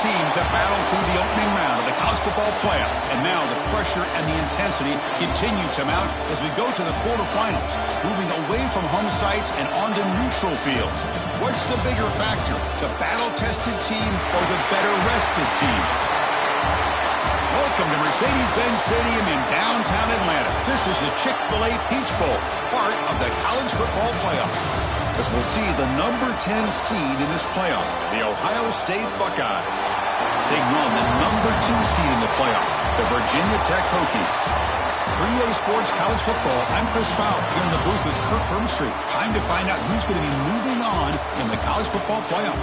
teams have battled through the opening round of the college football playoff. And now the pressure and the intensity continue to mount as we go to the quarterfinals, moving away from home sites and onto neutral fields. What's the bigger factor, the battle-tested team or the better-rested team? Welcome to Mercedes-Benz Stadium in downtown Atlanta. This is the Chick-fil-A Peach Bowl, part of the college football playoff. As we'll see the number 10 seed in this playoff, the Ohio State Buckeyes, taking on the number 2 seed in the playoff, the Virginia Tech Hokies. For EA Sports College Football, I'm Chris Fowler here in the booth with Kirk Hermstreet. Time to find out who's going to be moving on in the college football playoff.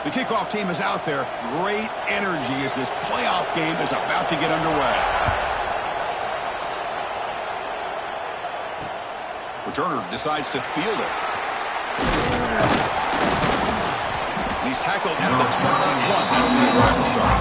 The kickoff team is out there. Great energy as this playoff game is about to get underway. Returner decides to field it. And he's tackled at the 21. That's the arrival start.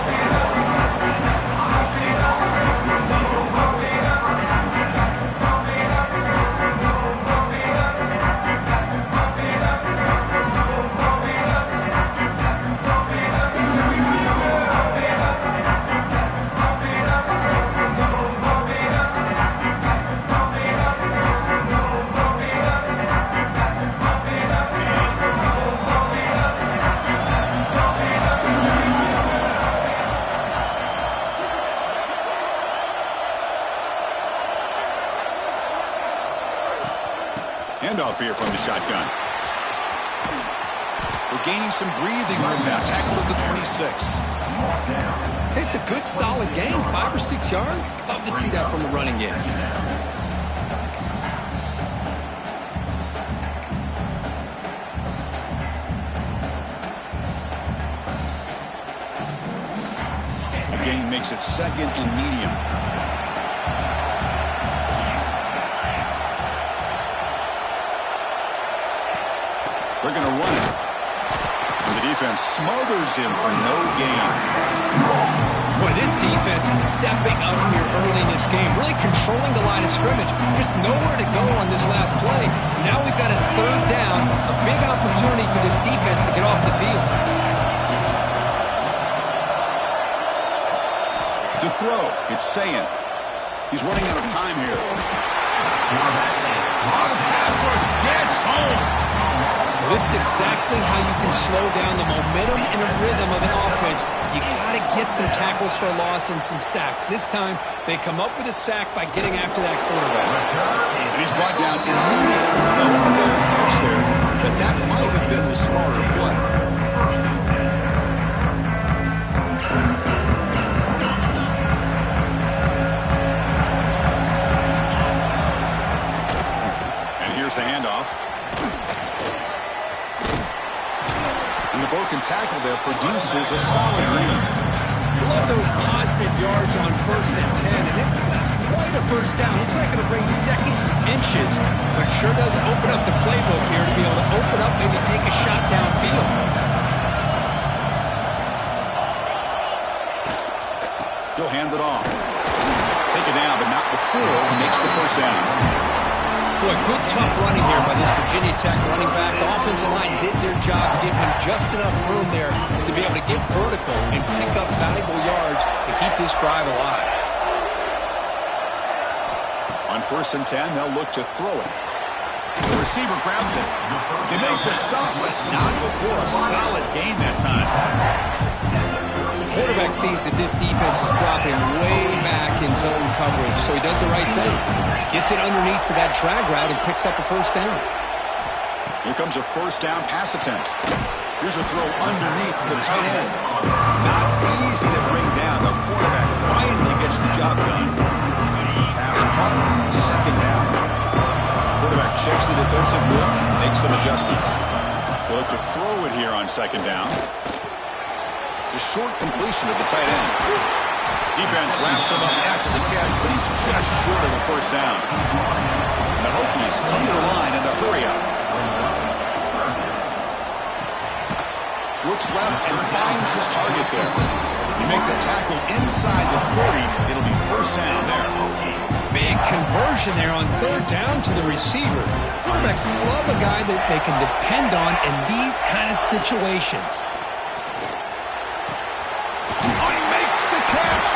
Handoff here from the shotgun. We're gaining some breathing room now. Tackled at the 26. It's a good, solid game. 5 or 6 yards. Love to see that from the running game. The gain makes it second and medium. They're going to run it. And the defense smothers him for no gain. Boy, this defense is stepping up here early in this game, really controlling the line of scrimmage. Just nowhere to go on this last play. Now we've got a third down, a big opportunity for this defense to get off the field. To throw, it's Sayin. He's running out of time here. The pass rush gets home. This is exactly how you can slow down the momentum and a rhythm of an offense. You got to get some tackles for a loss and some sacks. This time, they come up with a sack by getting after that quarterback. And he's brought down immediately. But that might have been the smarter play. And here's the handoff. And the broken tackle there produces a solid gain. Love those positive yards on 1st and 10, and it's not quite a first down. Looks like it'll bring second inches, but sure does open up the playbook here to be able to open up, maybe take a shot downfield. He'll hand it off. Take it down, but not before he makes the first down. Boy, good tough running here by this Virginia Tech running back. The offensive line did their job to give him just enough room there to be able to get vertical and pick up valuable yards to keep this drive alive. On 1st and 10, they'll look to throw it. The receiver grabs it. They make the stop, but not before a solid gain that time. The quarterback sees that this defense is dropping way back in zone coverage, so he does the right thing. Gets it underneath to that drag route and picks up a first down. Here comes a first down pass attempt. Here's a throw underneath to the tight end. Not easy to bring down. The quarterback finally gets the job done. Pass caught. Second down. Quarterback checks the defensive book, makes some adjustments. They'll look to throw it here on 2nd down. It's a short completion of the tight end. Defense wraps him up after the catch, but he's just short of the first down. And the Hokies come to the line in the hurry up. Looks left and finds his target there. You make the tackle inside the 30. It'll be first down there. Big conversion there on third down to the receiver. Quarterbacks love a guy that they can depend on in these kind of situations. Oh, he makes the catch.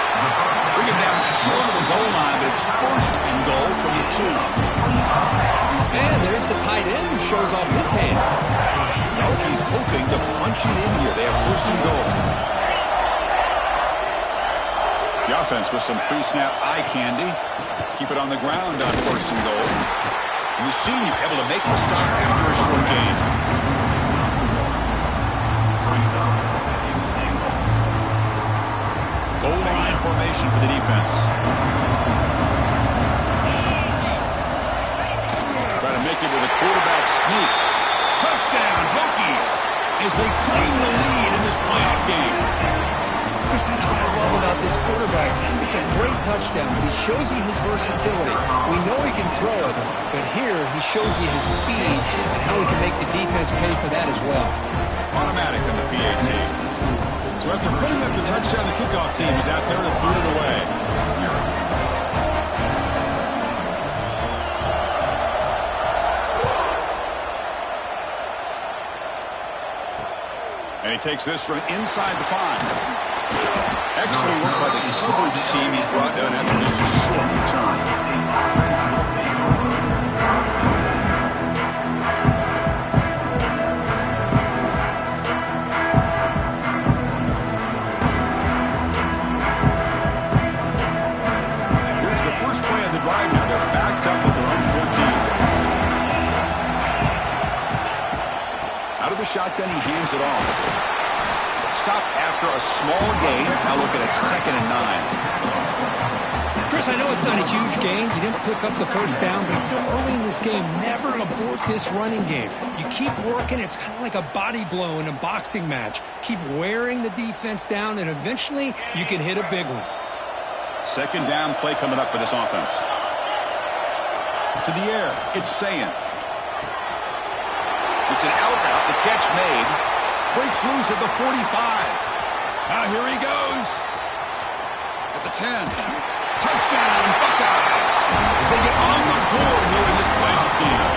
Bring him down short of the goal line, but it's first and goal from the 2. And there's the tight end who shows off his hands. He's hoping to punch it in here. They have first and goal. The offense with some pre-snap eye candy. Keep it on the ground on first and goal. And the senior able to make the stop after a short gain. Goal line formation for the defense. Try to make it with a quarterback sneak. Touchdown, Hokies, as they claim the lead in this playoff game. Chris, that's what I love about this quarterback. It's a great touchdown, but he shows you his versatility. We know he can throw it, but here he shows you his speed and how he can make the defense pay for that as well. Automatic on the PAT. So after putting up the touchdown, the kickoff team is out there to boot it away. And he takes this from inside the 5. Excellent work by the coverage team. He's brought down after just a short return. Here's the first play of the drive now. They're backed up with their own 14. Out of the shotgun, he hands it off. Stop after a small gain. Now looking at 2nd and 9. Chris, I know it's not a huge gain. You didn't pick up the first down, but it's still early in this game. Never abort this running game. You keep working. It's kind of like a body blow in a boxing match. Keep wearing the defense down, and eventually you can hit a big one. 2nd down play coming up for this offense. To the air. It's Sayin. It's an out route. The catch made. Breaks loose at the 45. Now here he goes. At the 10. Touchdown, Buckeyes. As they get on the board here in this playoff game.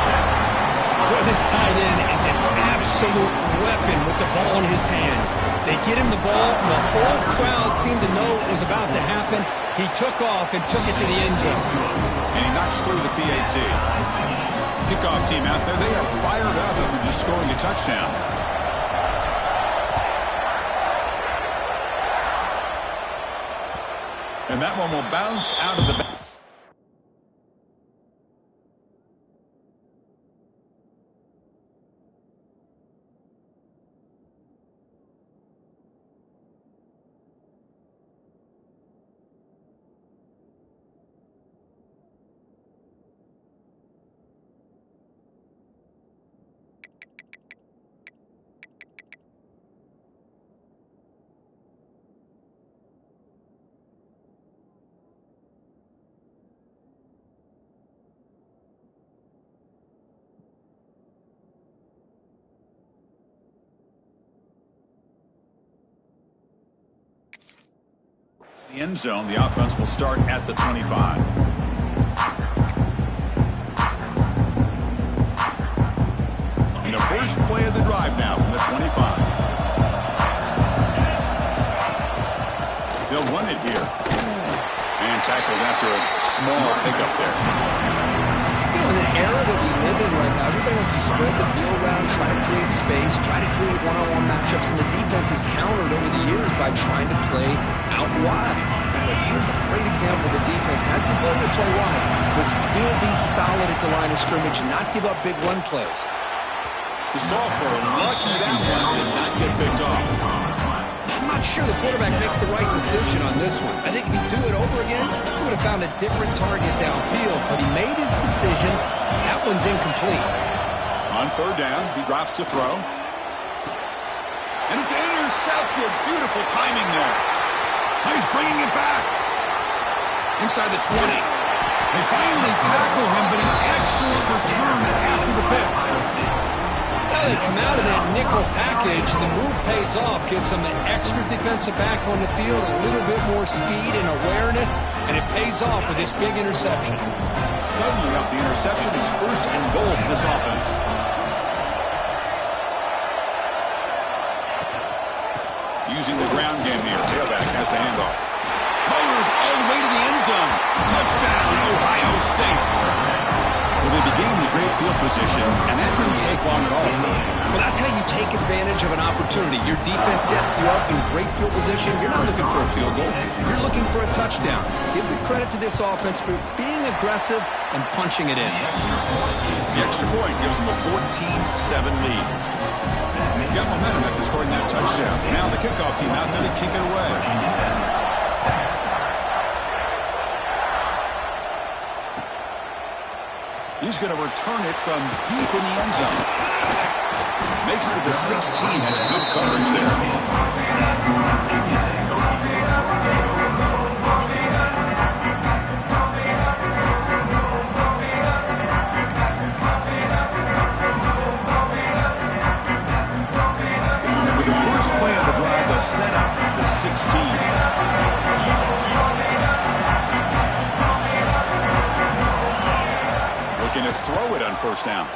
Well, this tight end is an absolute weapon with the ball in his hands. They get him the ball, and the whole crowd seemed to know what was about to happen. He took off and took it to the end zone. And he knocks through the PAT. Kickoff team out there, they are fired up after just scoring a touchdown. And that one will bounce out of the back. The end zone, the offense will start at the 25. And the first play of the drive now from the 25. They'll run it here. And tackled after a small pickup there. You know, in the era that we live in right now, everybody wants to spread the field around, try to create space, try to create one-on-one matchups, and the defense has countered over the years by trying to play out wide. But here's a great example. The defense has the ability to play wide, but still be solid at the line of scrimmage and not give up big run plays. The sophomore, lucky that one did not get picked off. I'm not sure the quarterback makes the right decision on this one. I think if he'd do it over again, he would have found a different target downfield, but he made his decision. That one's incomplete. On 3rd down, he drops to throw. And it's intercepted. Beautiful timing there. He's bringing it back. Inside the 20. They finally tackle him, but an excellent return after the pick. they come out of that nickel package, and the move pays off, gives them an extra defensive back on the field, a little bit more speed and awareness, and it pays off with this big interception. Suddenly, off the interception, it's 1st and goal for this offense. Using the ground game here, tailback has the handoff. Motors all the way to the end zone. Touchdown, Ohio State. Well, they began the great field position, and that didn't take long at all. Well, that's how you take advantage of an opportunity. Your defense sets you up in great field position. You're not looking for a field goal. You're looking for a touchdown. Give the credit to this offense for being aggressive and punching it in. The extra point gives them a 14-7 lead. Got momentum after scoring that touchdown. Now the kickoff team out there to kick it away. He's going to return it from deep in the end zone. Makes it to the 16. That's good coverage there. For the first play of the drive, they'll set up at the 16. Looking to throw it on 1st down.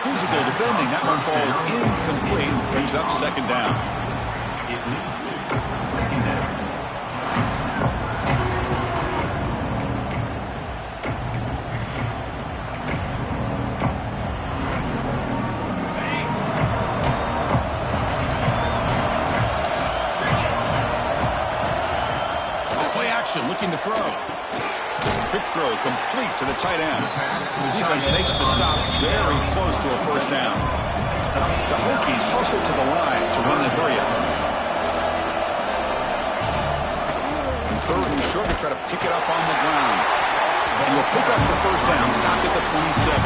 Physical defending. That one falls incomplete. Brings up 2nd down. Play action. Looking to throw. Quick throw complete to the tight end. The defense makes the stop very close to a 1st down. The Hokies hustle to the line to run the hurry-up. 3rd and short to try to pick it up on the ground. And he'll pick up the 1st down, stopped at the 27.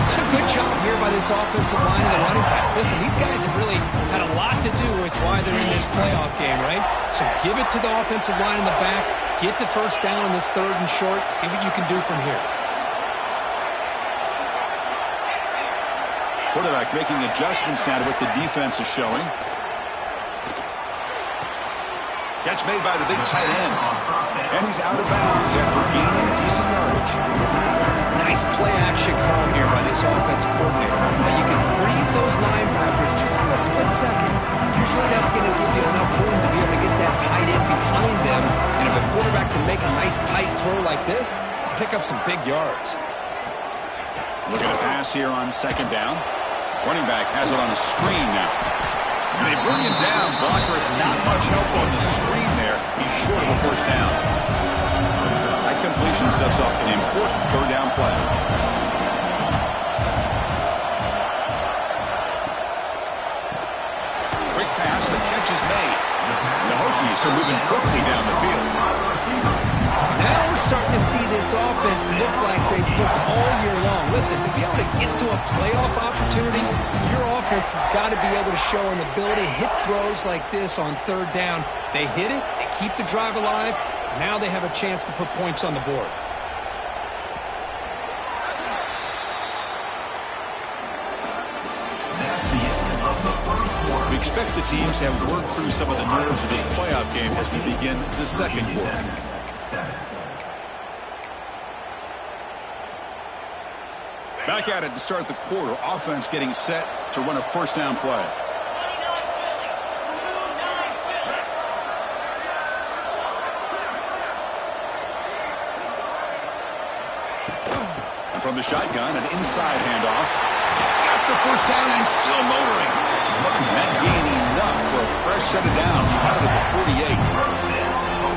It's a good job here by this offensive line and the running back. Listen, these guys have really had a lot to do with why they're in this playoff game, right? So give it to the offensive line in the back. Get the 1st down on this 3rd and short. See what you can do from here. Quarterback making adjustments now to what the defense is showing. Catch made by the big tight end. And he's out of bounds after gaining decent yardage. Nice play action call here by this offensive coordinator. Now you can freeze those linebackers just for a split second. Usually that's going to give you enough room to be able to get that tight end behind them. And if a quarterback can make a nice tight throw like this, pick up some big yards. Looking to pass here on 2nd down. Running back has it on a screen now. And they bring him down. Blockers not much help on the screen there. He's short of the 1st down. That completion sets off an important 3rd down play. Quick pass, the catch is made. The Hokies are moving quickly down the field. Now we're starting to see this offense look like they've looked all year long. Listen, to be able to get to a playoff opportunity, your offense has got to be able to show an ability to hit throws like this on 3rd down. They hit it, they keep the drive alive. Now they have a chance to put points on the board. We expect the teams to have worked through some of the nerves of this playoff game as we begin the 2nd quarter. Back at it to start the quarter. Offense getting set to run a 1st down play. And from the shotgun, an inside handoff. Got the 1st down and still motoring. That gain enough for a fresh set of downs. Spotted at the 48.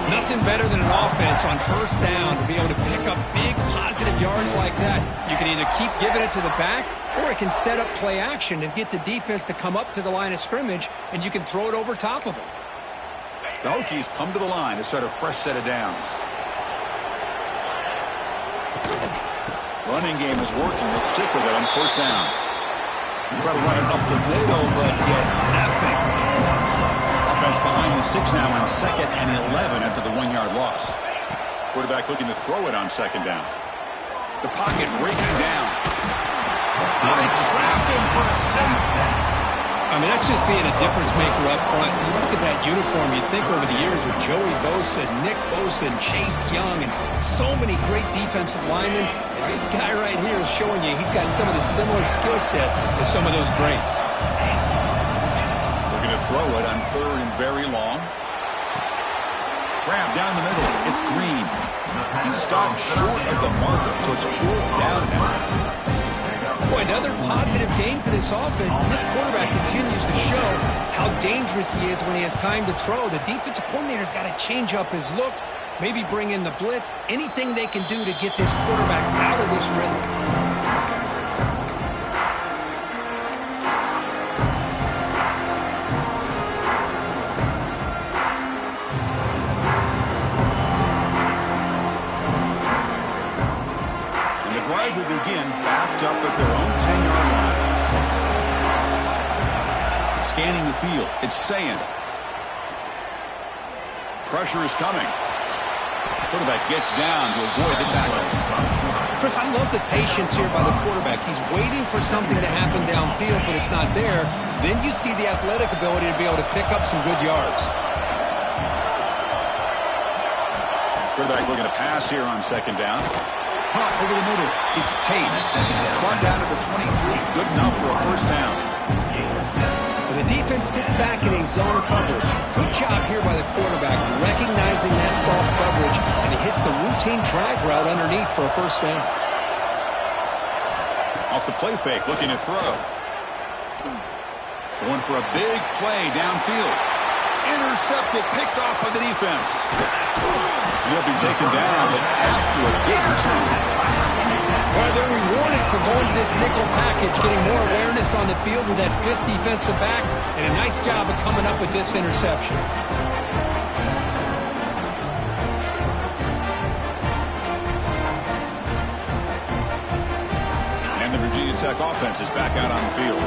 Nothing better than an offense on 1st down to be able to pick up big positive yards like that. You can either keep giving it to the back, or it can set up play action and get the defense to come up to the line of scrimmage, and you can throw it over top of them. The Hokies come to the line to start a fresh set of downs. Running game is working. They'll stick with it on 1st down. Try to run it up the middle, but get nothing. Offense behind the 6 now on 2nd and 11 after the 1-yard loss. Quarterback looking to throw it on 2nd down. The pocket breaking down. They trap him for a sack. I mean, that's just being a difference maker up front. You look at that uniform, you think over the years with Joey Bosa, Nick Bosa, and Chase Young, and so many great defensive linemen. And this guy right here is showing you he's got some of the similar skill set as some of those greats. We're going to throw it on third and very long. Grab down the middle. It's Green. He stopped short of the marker, so it's fourth down now. Boy, another positive game for this offense, and this quarterback continues to show how dangerous he is when he has time to throw. The defensive coordinator's got to change up his looks, maybe bring in the blitz, anything they can do to get this quarterback out of this rhythm. Drive will begin backed up at their own 10-yard line. Scanning the field, it's Sayan. Pressure is coming. Quarterback gets down to avoid the tackle. Chris, I love the patience here by the quarterback. He's waiting for something to happen downfield, but it's not there. Then you see the athletic ability to be able to pick up some good yards. Quarterback looking to pass here on second down. Caught over the middle. It's Tate. Brought down to the 23. Good enough for a first down. When the defense sits back in a zone coverage, good job here by the quarterback recognizing that soft coverage, and he hits the routine drag route underneath for a first down. Off the play fake, looking to throw. Going for a big play downfield. Intercepted, picked off by the defense. And he'll be taken down, but after a good return. Well, they're rewarded for going to this nickel package, getting more awareness on the field with that fifth defensive back, and a nice job of coming up with this interception. And the Virginia Tech offense is back out on the field.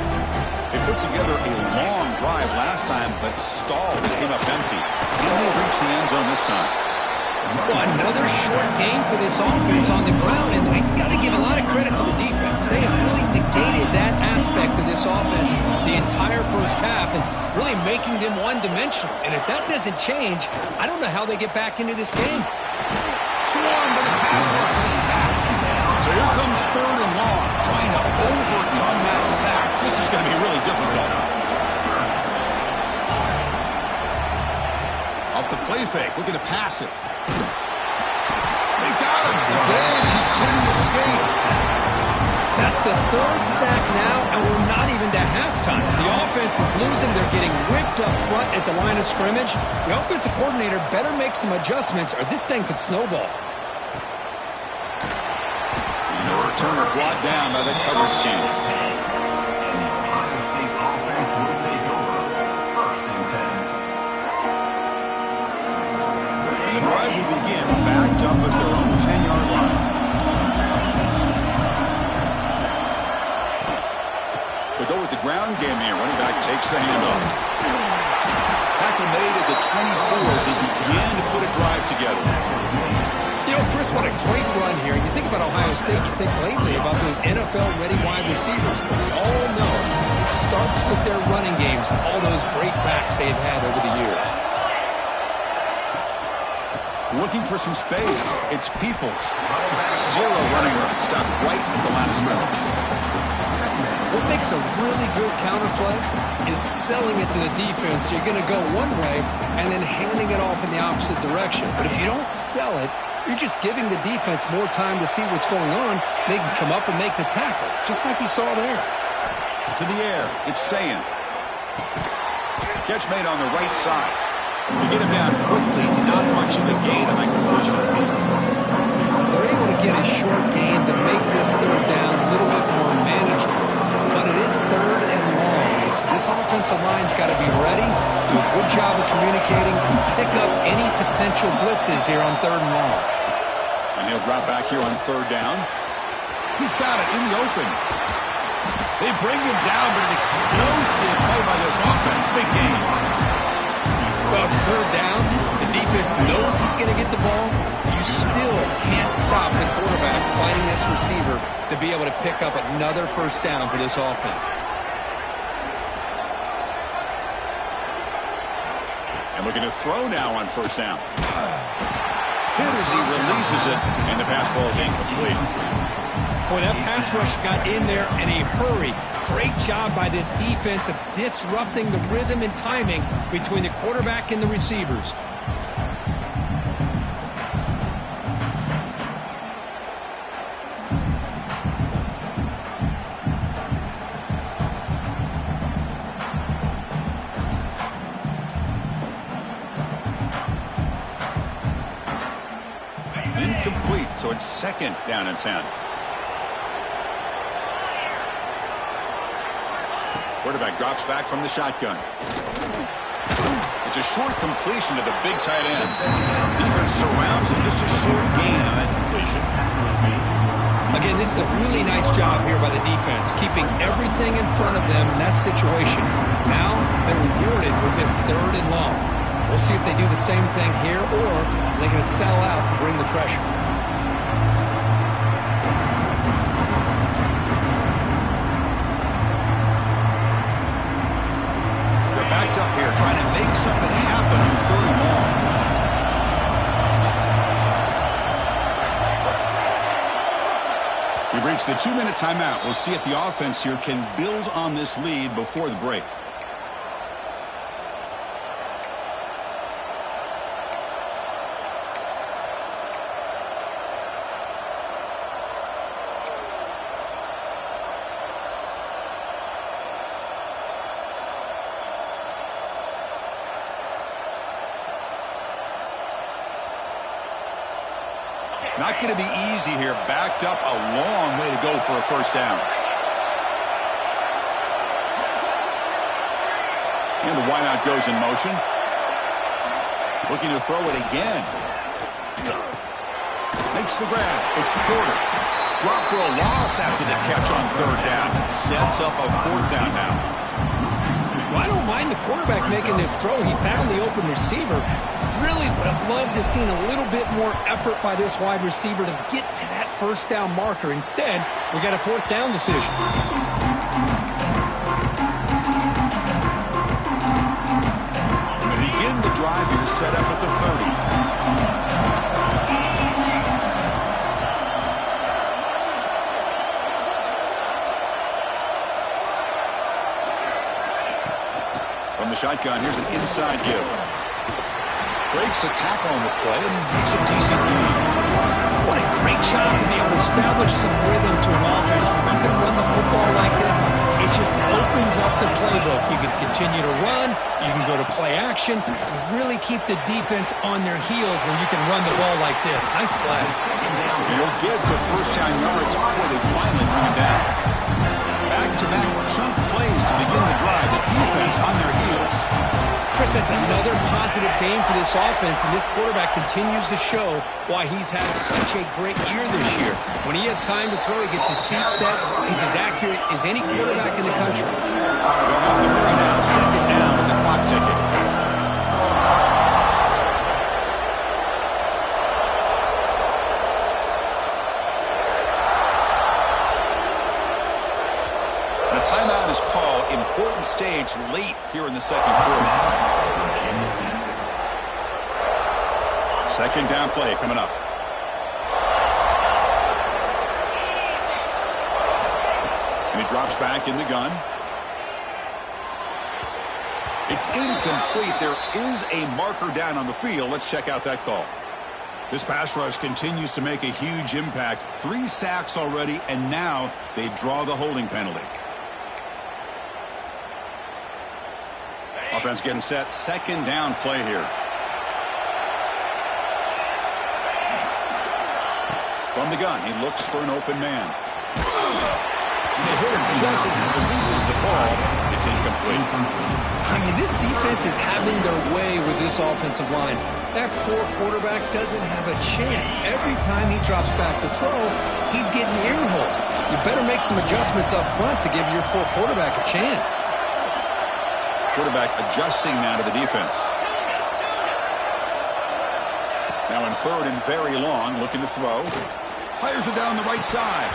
They put together a long drive last time, but stalled and came up empty. Didn't they reach the end zone this time? Well, another short game for this offense on the ground, and you got to give a lot of credit to the defense. They have really negated that aspect of this offense the entire first half and really making them one-dimensional. And if that doesn't change, I don't know how they get back into this game. Swarmed to the pass rush, sack. So here comes third and long, trying to overcome that sack. This is going to be really difficult. Off the play fake, looking to pass it. They got him. Again, he couldn't escape. That's the third sack now, and we're not even to halftime. The offense is losing. They're getting ripped up front at the line of scrimmage. The offensive coordinator better make some adjustments, or this thing could snowball. The returner brought down by the coverage team. And the drive will begin backed up at their own 10-yard line. They go with the ground game here. Running back takes the handoff. Tackle made at the 24 as they begin to put a drive together. You know, Chris, what a great run here. You think about Ohio State, you think lately about those NFL-ready wide receivers. But we all know it starts with their running games, all those great backs they've had over the years. Looking for some space. It's Peoples. Zero running room. Stopped right at the line of scrimmage. What makes a really good counterplay is selling it to the defense. You're going to go one way and then handing it off in the opposite direction. But if you don't sell it, you're just giving the defense more time to see what's going on. They can come up and make the tackle, just like you saw there. To the air, it's Sayan. Catch made on the right side. To get him down quickly, not much of a gain on that completion. They're able to get a short gain to make this third down a little bit more manageable. But it is third and long. So this offensive line's got to be ready, do a good job of communicating, and pick up any potential blitzes here on third and long. And he'll drop back here on third down. He's got it in the open. They bring him down, but an explosive play by this offense. Big game. Well, it's third down. The defense knows he's going to get the ball. You still can't stop the quarterback fighting this receiver to be able to pick up another first down for this offense. And looking to throw now on first down. Hit as he releases it, and the pass falls incomplete. Boy, that pass rush got in there in a hurry. Great job by this defense of disrupting the rhythm and timing between the quarterback and the receivers. Incomplete, so it's second down and 10. Quarterback drops back from the shotgun. It's a short completion to the big tight end. Defense surrounds him, just a short gain on that completion. Again, this is a really nice job here by the defense, keeping everything in front of them in that situation. Now they're rewarded with this 3rd and long. We'll see if they do the same thing here, or they're going to settle out and bring the pressure. They're backed up here, trying to make something happen on 3rd and long. We've reached the 2-minute timeout. We'll see if the offense here can build on this lead before the break. Not going to be easy here. Backed up a long way to go for a first down. And the wideout goes in motion. Looking to throw it again. Makes the grab. It's Porter. Drop for a loss after the catch on 3rd down. Sets up a 4th down now. Well, I don't mind the quarterback making this throw. He found the open receiver. Really would have loved to seen a little bit more effort by this wide receiver to get to that first down marker. Instead, we got a 4th down decision. And to begin the drive here, set up at the 30. From the shotgun, here's an inside give. Breaks a tackle on the play and makes a decent gain. What a great job to be able to establish some rhythm to an offense. When you can run the football like this, it just opens up the playbook. You can continue to run. You can go to play action. You really keep the defense on their heels when you can run the ball like this. Nice play. You'll get the first down yards before they finally bring it down. Back-to-back chunk plays to begin the drive. The defense on their heels. Chris, that's another positive game for this offense, and this quarterback continues to show why he's had such a great year this year. When he has time to throw, he gets his feet set. He's as accurate as any quarterback in the country. They'll have to hurry now. 2nd down with the clock ticking. The timeout is called. Important stage late here in the 2nd quarter. 2nd down play coming up. And he drops back in the gun. It's incomplete. There is a marker down on the field. Let's check out that call. This pass rush continues to make a huge impact. 3 sacks already, and now they draw the holding penalty. Offense getting set. 2nd down play here. From the gun, he looks for an open man. And they hit him just as he releases the ball. It's incomplete. I mean, this defense is having their way with this offensive line. That poor quarterback doesn't have a chance. Every time he drops back to throw, he's getting earholed. You better make some adjustmts up front to give your poor quarterback a chance. Quarterback adjusting now to the defense. Now On third and very long, looking to throw. Fires it down the right side.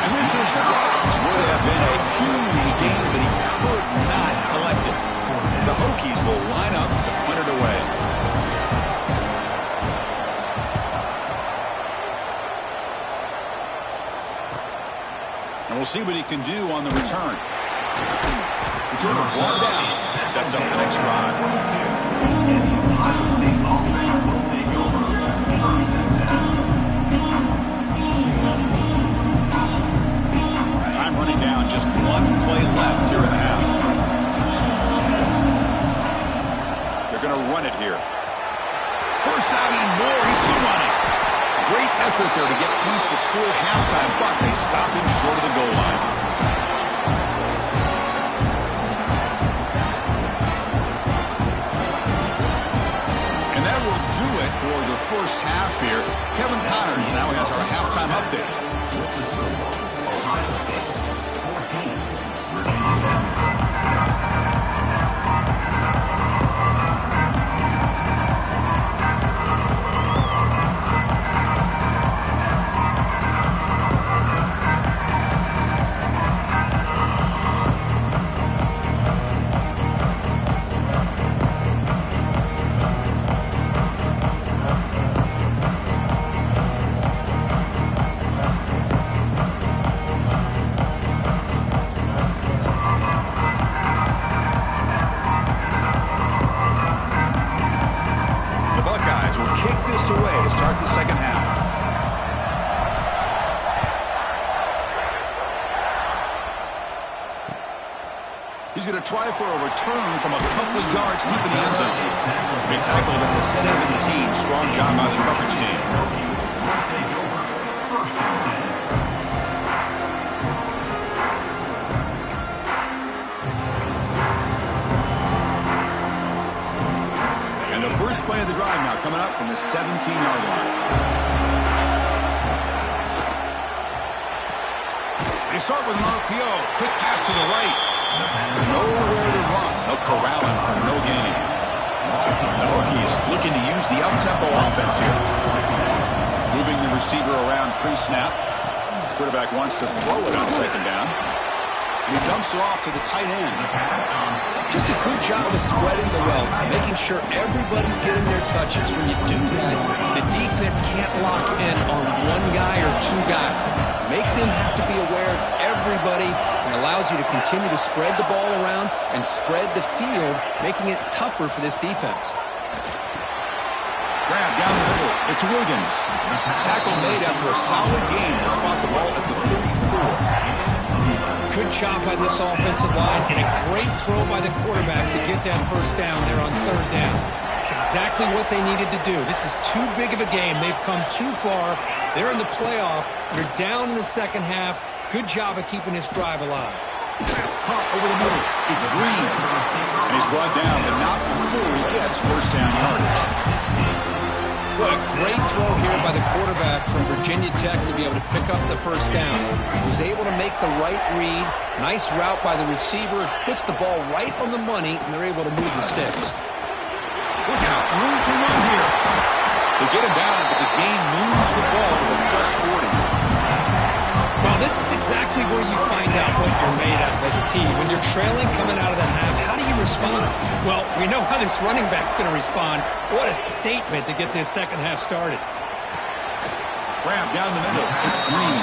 And this is dropped. Would have been a huge gain, but he could not collect it. The Hokies will line up to punt it away. And we'll see what he can do on the return. Return of one down. Sets up the next drive. Time running down. Just one play left here in the half. They're going to run it here. First down and more. He's still running. Great effort there to get points before halftime, but they stop him short of the goal line. And that will do it for the first half here. Kevin Connors now has our halftime update. Ohio State, 14, Virginia Tech. Away to start the second half. He's going to try for a return from a couple of yards deep in the end zone. They tackled at the 17. Strong job by the coverage team. First play of the drive now coming up from the 17-yard line. They start with an RPO. Quick pass to the right. Nowhere to run. No corralling for no gain. The Hokies looking to use the up-tempo offense here. Moving the receiver around pre-snap. Quarterback wants to throw it on second down. And he dumps it off to the tight end. Just a good job of spreading the wealth, making sure everybody's getting their touches. When you do that, the defense can't lock in on one guy or two guys. Make them have to be aware of everybody, and allows you to continue to spread the ball around and spread the field, making it tougher for this defense. Grab down the middle. It's Wiggins. Tackle made after a solid game to spot the ball at the 34. Good job by this offensive line, and a great throw by the quarterback to get that first down there on third down. It's exactly what they needed to do. This is too big of a game. They've come too far. They're in the playoff. They're down in the second half. Good job of keeping this drive alive. Caught over the middle. It's Green. And he's brought down, but not before he gets first down yardage. What a great throw here by the quarterback from Virginia Tech to be able to pick up the first down. He was able to make the right read. Nice route by the receiver. Puts the ball right on the money, and they're able to move the sticks. Look out. Room to run here. They get him down, but the gain moves the ball to the plus 40. Well, this is exactly where you find out what you're made of as a team. When you're trailing coming out of the half, how do you respond? Well, we know how this running back's going to respond. What a statement to get this second half started. Grab down the middle. It's Green.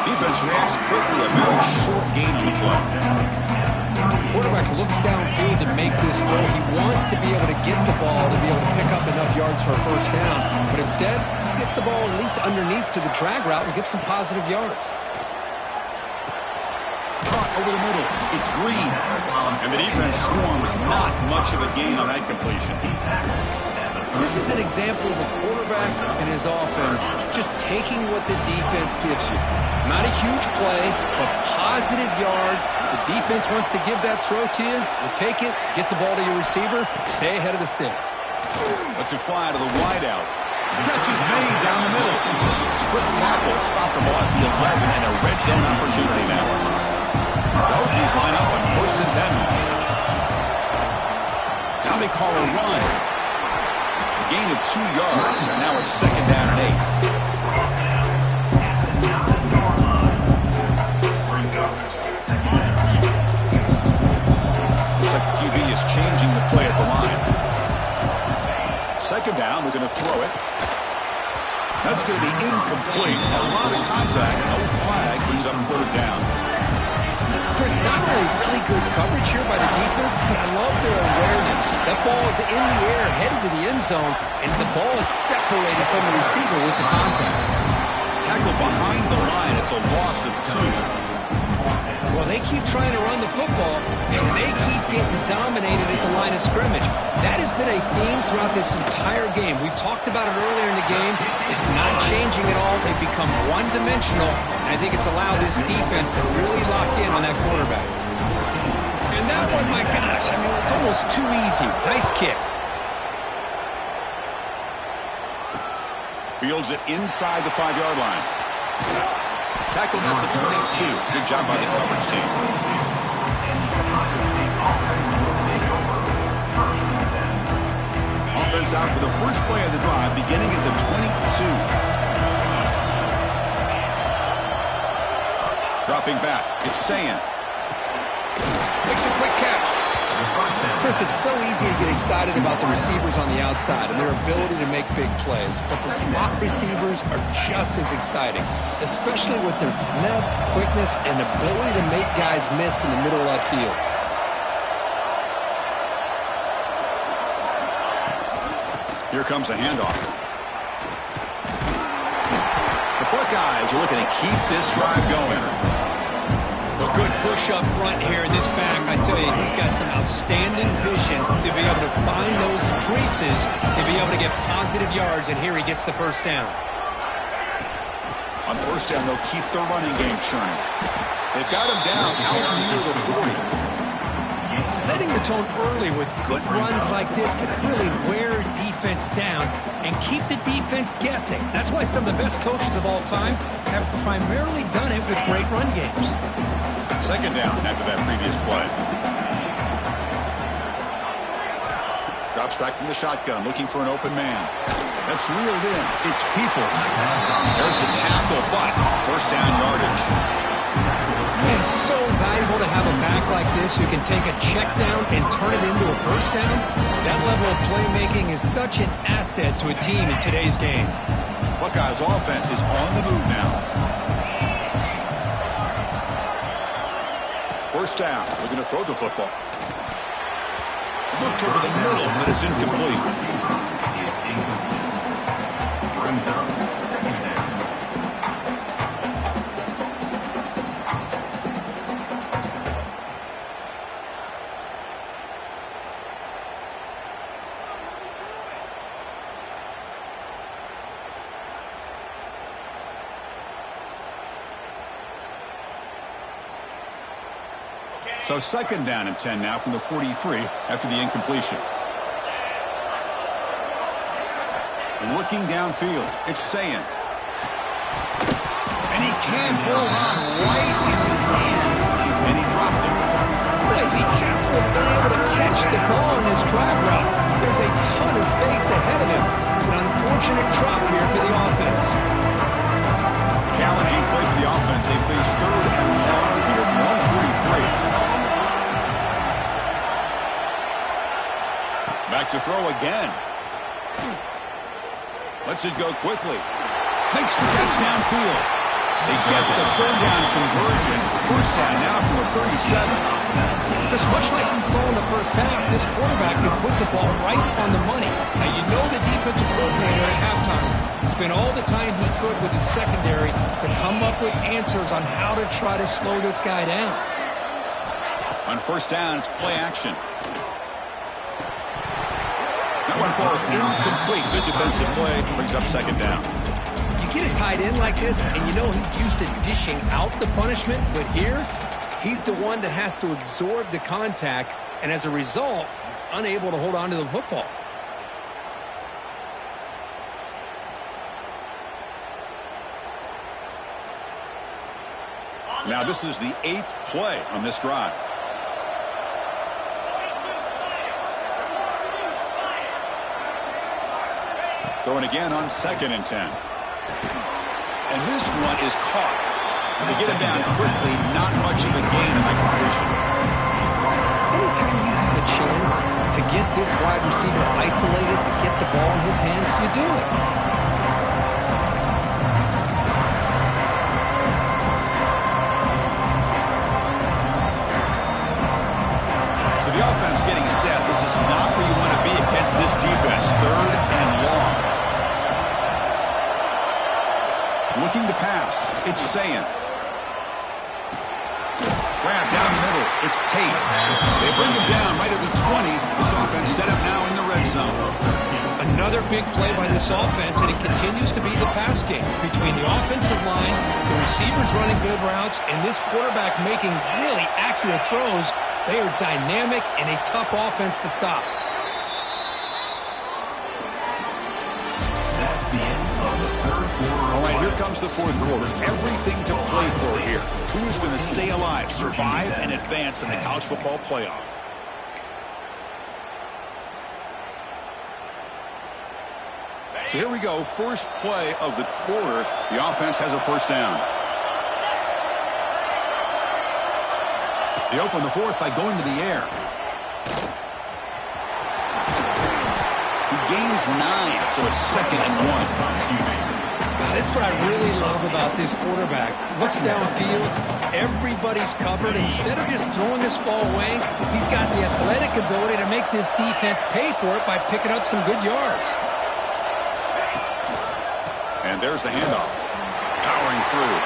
Defense reacts quickly. A very short game to play. Quarterback looks downfield to make this throw. He wants to be able to get the ball to be able to pick up enough yards for a first down. But instead, he gets the ball at least underneath to the drag route and gets some positive yards. Caught over the middle. It's Green. And the defense swarms. Not much of a gain on that completion. This is an example of a quarterback and his offense just taking what the defense gives you. Not a huge play, but positive yards. The defense wants to give that throw to you. You take it, get the ball to your receiver, stay ahead of the sticks. Let's it fly to the wideout. Catch is made down the middle. It's a quick tackle. Spot the ball at the 11 and a red zone opportunity now. The Hokies line up on first and 10. Now they call a run. gain of 2 yards. And now it's 2nd down and 8. Looks like the QB is changing the play at the line. 2nd down, they're going to throw it. That's going to be incomplete. A lot of contact, no flag, brings up 3rd down. Chris, not only really good coverage here by the defense, but I love their awareness. That ball is in the air, headed to the end zone, and the ball is separated from the receiver with the contact. Tackle behind the line, it's a loss of 2. Well, they keep trying to run the football, and they keep getting dominated at the line of scrimmage. That has been a theme throughout this entire game. We've talked about it earlier in the game. It's not changing at all. They've become one-dimensional, and I think it's allowed this defense to really lock in on that quarterback. And that one, my gosh, I mean, it's almost too easy. Nice kick. Fields it inside the 5-yard line. Tackled at the 22. Good job by the coverage team. Offense out for the first play of the drive, beginning at the 22. Dropping back, it's Sayan. Makes a quick catch. Chris, it's so easy to get excited about the receivers on the outside and their ability to make big plays, but the slot receivers are just as exciting, especially with their finesse, quickness, and ability to make guys miss in the middle of that field. Here comes a handoff. The Buckeyes are looking to keep this drive going. A good push up front here in this back. I tell you, he's got some outstanding vision to be able to find those creases, to be able to get positive yards, and here he gets the 1st down. On 1st down, they'll keep their running game churning. They've got him down out near the 40. Setting the tone early with good runs like this can really wear a defense down and keep the defense guessing. That's why some of the best coaches of all time have primarily done it with great run games. 2nd down after that previous play. Drops back from the shotgun, looking for an open man. That's reeled in. It's Peoples. There's the tackle, but 1st down yardage. It's so valuable to have a back like this who can take a check down and turn it into a 1st down. That level of playmaking is such an asset to a team in today's game. Buckeyes offense is on the move now. 1st down. We're going to throw the football. Looked over the middle, but it's incomplete. So 2nd down and 10 now from the 43 after the incompletion. Looking downfield, it's Sayan. And he can't hold on right in his hands. And he dropped it. If he just would have been able to catch the ball on this drag route, there's a ton of space ahead of him. It's an unfortunate drop here for the offense. Challenging play for the offense. They face 3rd and long here from 143. Back to throw again. Lets it go quickly. Makes the catch downfield. They get the 3rd down conversion. 1st down now from the 37. Just much like we saw in the 1st half, this quarterback can put the ball right on the money. Now, you know the defensive coordinator at halftime spent all the time he could with his secondary to come up with answers on how to try to slow this guy down. On 1st down, it's play action. That one falls incomplete. Good defensive play. Brings up 2nd down. You get a tight end like this, and you know he's used to dishing out the punishment, but here, he's the one that has to absorb the contact, and as a result, he's unable to hold on to the football. Now this is the 8th play on this drive. Throwing again on 2nd and 10. And this one is caught. They get him down quickly, not much of a gain on that completion. Anytime you have a chance to get this wide receiver isolated, to get the ball in his hands, you do it. So the offense getting set. This is not where you want to be against this defense. 3rd and long. Looking to pass. It's Sayan. Grab down the middle. It's Tate. They bring him down right at the 20. This offense set up now in the red zone. Another big play by this offense, and it continues to be the pass game. Between the offensive line, the receivers running good routes, and this quarterback making really accurate throws, they are dynamic and a tough offense to stop. All right, here comes the 4th quarter. Everything to play for here. Who's going to stay alive, survive, and advance in the college football playoff? So here we go. First play of the quarter. The offense has a first down. They open the 4th by going to the air. He gains 9, so it's 2nd and 1. God, that's what I really love about this quarterback. Looks downfield, everybody's covered. Instead of just throwing this ball away, he's got the athletic ability to make this defense pay for it by picking up some good yards. And there's the handoff. Powering through.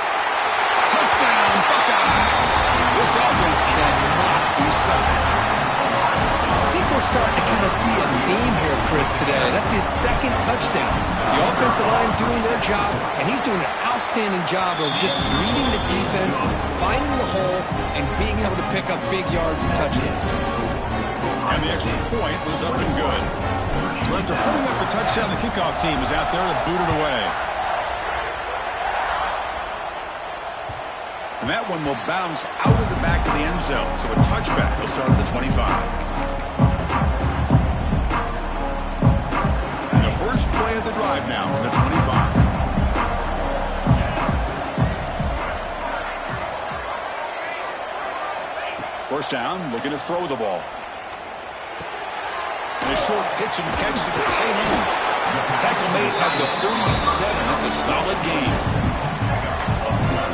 Touchdown, Buckeyes! This offense cannot be stopped. I think we're starting to kind of see a theme here, Chris, today. That's his 2nd touchdown. The offensive line doing their job, and he's doing an outstanding job of just reading the defense, finding the hole, and being able to pick up big yards and touchdowns. And the extra point was up and good. So after putting up a touchdown, the kickoff team is out there to boot it away. And that one will bounce out of the back of the end zone. So a touchback will start at the 25. And the first play of the drive now from the 25. First down, looking to throw the ball. And a short pitch and catch to the tight end. Tackle made at the 37. That's a solid game.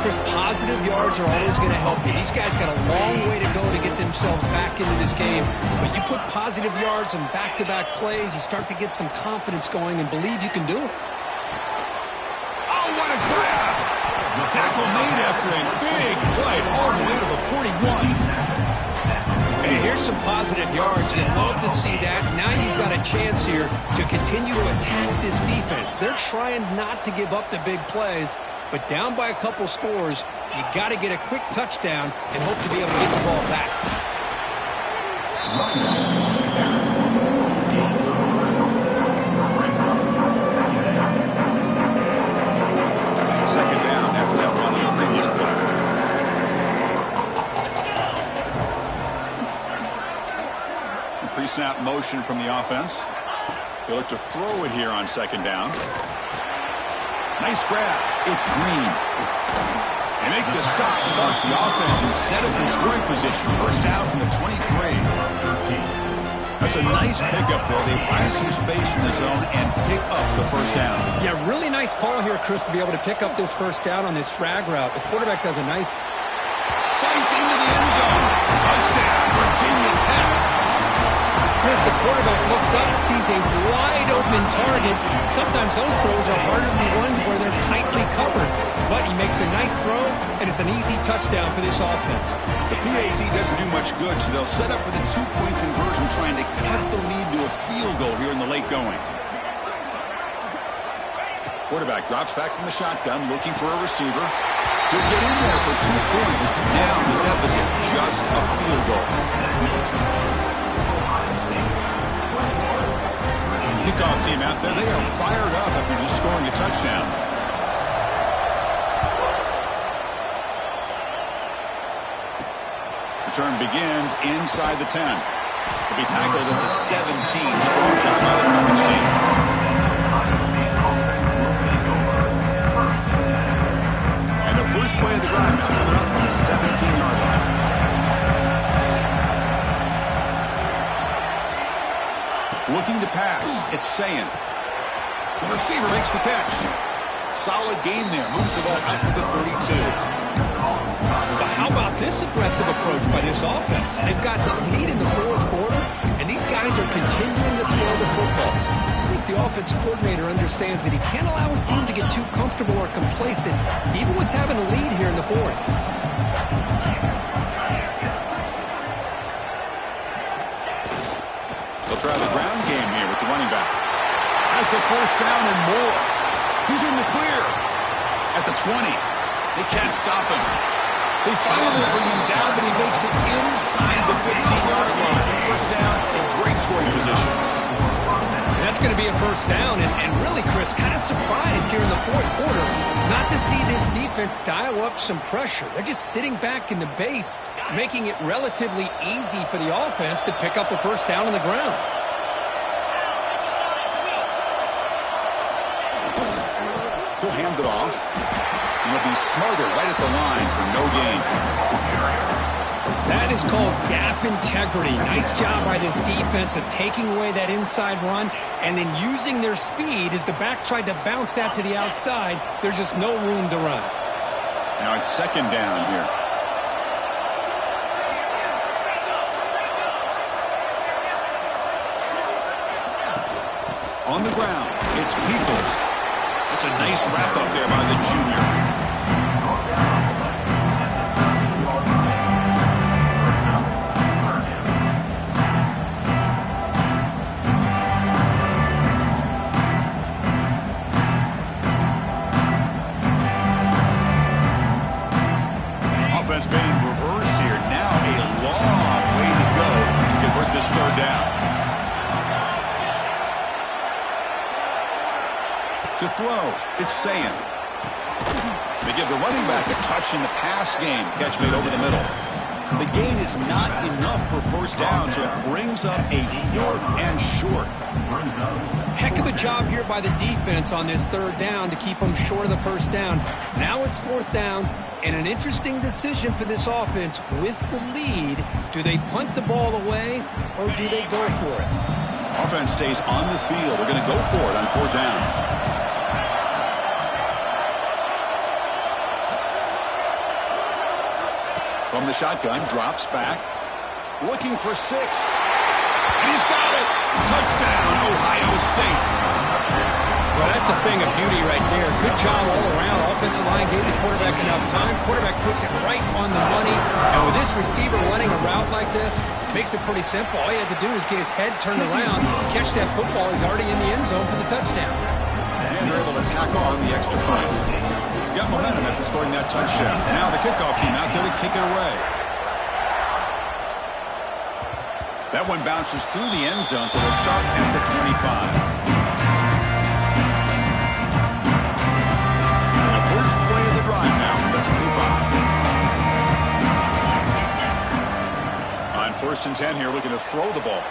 Chris, positive yards are always going to help you. These guys got a long way to go to get themselves back into this game. But you put positive yards and back-to-back plays, you start to get some confidence going and believe you can do it. Oh, what a grab! Tackle made after a big play all the way to the 41. Hey, here's some positive yards. You'd love to see that. Now you've got a chance here to continue to attack this defense. They're trying not to give up the big plays, but down by a couple scores, you got to get a quick touchdown and hope to be able to get the ball back. Second down after that run on the previous play. Pre-snap motion from the offense. They look to throw it here on 2nd down. Nice grab. It's Green. They make the stop, but the offense is set up in scoring position. First down from the 23. That's a nice pickup there. They find some space in the zone and pick up the first down. Yeah, really nice call here, Chris, to be able to pick up this first down on this drag route. The quarterback does a nice... Fights into the end zone. Touchdown, Virginia Tech. Chris, the quarterback looks up, sees a wide-open target. Sometimes those throws are harder than ones where they're tightly covered. But he makes a nice throw, and it's an easy touchdown for this offense. The PAT doesn't do much good, so they'll set up for the 2-point conversion, trying to cut the lead to a field goal here in the late going. Quarterback drops back from the shotgun, looking for a receiver. He'll get in there for 2 points. Now the deficit, just a field goal. Kickoff team out there, they are fired up after just scoring a touchdown. Return begins inside the 10. He'll be tackled at the 17. Strong job by the coverage team. First play of the drive now coming up from the 17-yard line. Looking to pass. It's Sayin. The receiver makes the catch. Solid gain there. Moves the ball out to the 32. But how about this aggressive approach by this offense? They've got the lead in the fourth quarter, and these guys are continuing to throw the football. I think the offense coordinator understands that he can't allow his team to get too comfortable or complacent, even with having a lead here in the fourth. They'll try the ground game here with the running back. Has the first down and more. He's in the clear. At the 20. They can't stop him. They finally bring him down, but he makes it inside the 15-yard line. First down in great scoring position. That's going to be a first down, and really, Chris, kind of surprised here in the fourth quarter not to see this defense dial up some pressure. They're just sitting back in the base, making it relatively easy for the offense to pick up a first down on the ground. He'll hand it off. He'll be smarter right at the line for no gain. That is called gap integrity. Nice job by this defense of taking away that inside run and then using their speed as the back tried to bounce that to the outside. There's just no room to run. Now it's second down here. On the ground, it's Peoples. That's a nice wrap up there by the junior. Offense been in reverse here. Now a long way to go to convert this third down. To throw, it's Sayin. They give the running back a touch in the pass game. Catch made over the middle. The gain is not enough for first down, so it brings up a fourth and short. Heck of a job here by the defense on this third down to keep them short of the first down. Now it's fourth down, and an interesting decision for this offense with the lead. Do they punt the ball away, or do they go for it? Offense stays on the field. They're going to go for it on fourth down. From the shotgun, drops back. Looking for 6. And he's got it. Touchdown, Ohio State. Well, that's a thing of beauty right there. Good job all around. Offensive line gave the quarterback enough time. Quarterback puts it right on the money. And with this receiver running a route like this, makes it pretty simple. All he had to do was get his head turned around, catch that football. He's already in the end zone for the touchdown. And they're able to tack on the extra point. Got momentum after scoring that touchdown. Now the kickoff team out there to kick it away. That one bounces through the end zone, so they'll start at the 25. And the first play of the drive now from the 25. On first and 10 here, looking to throw the ball.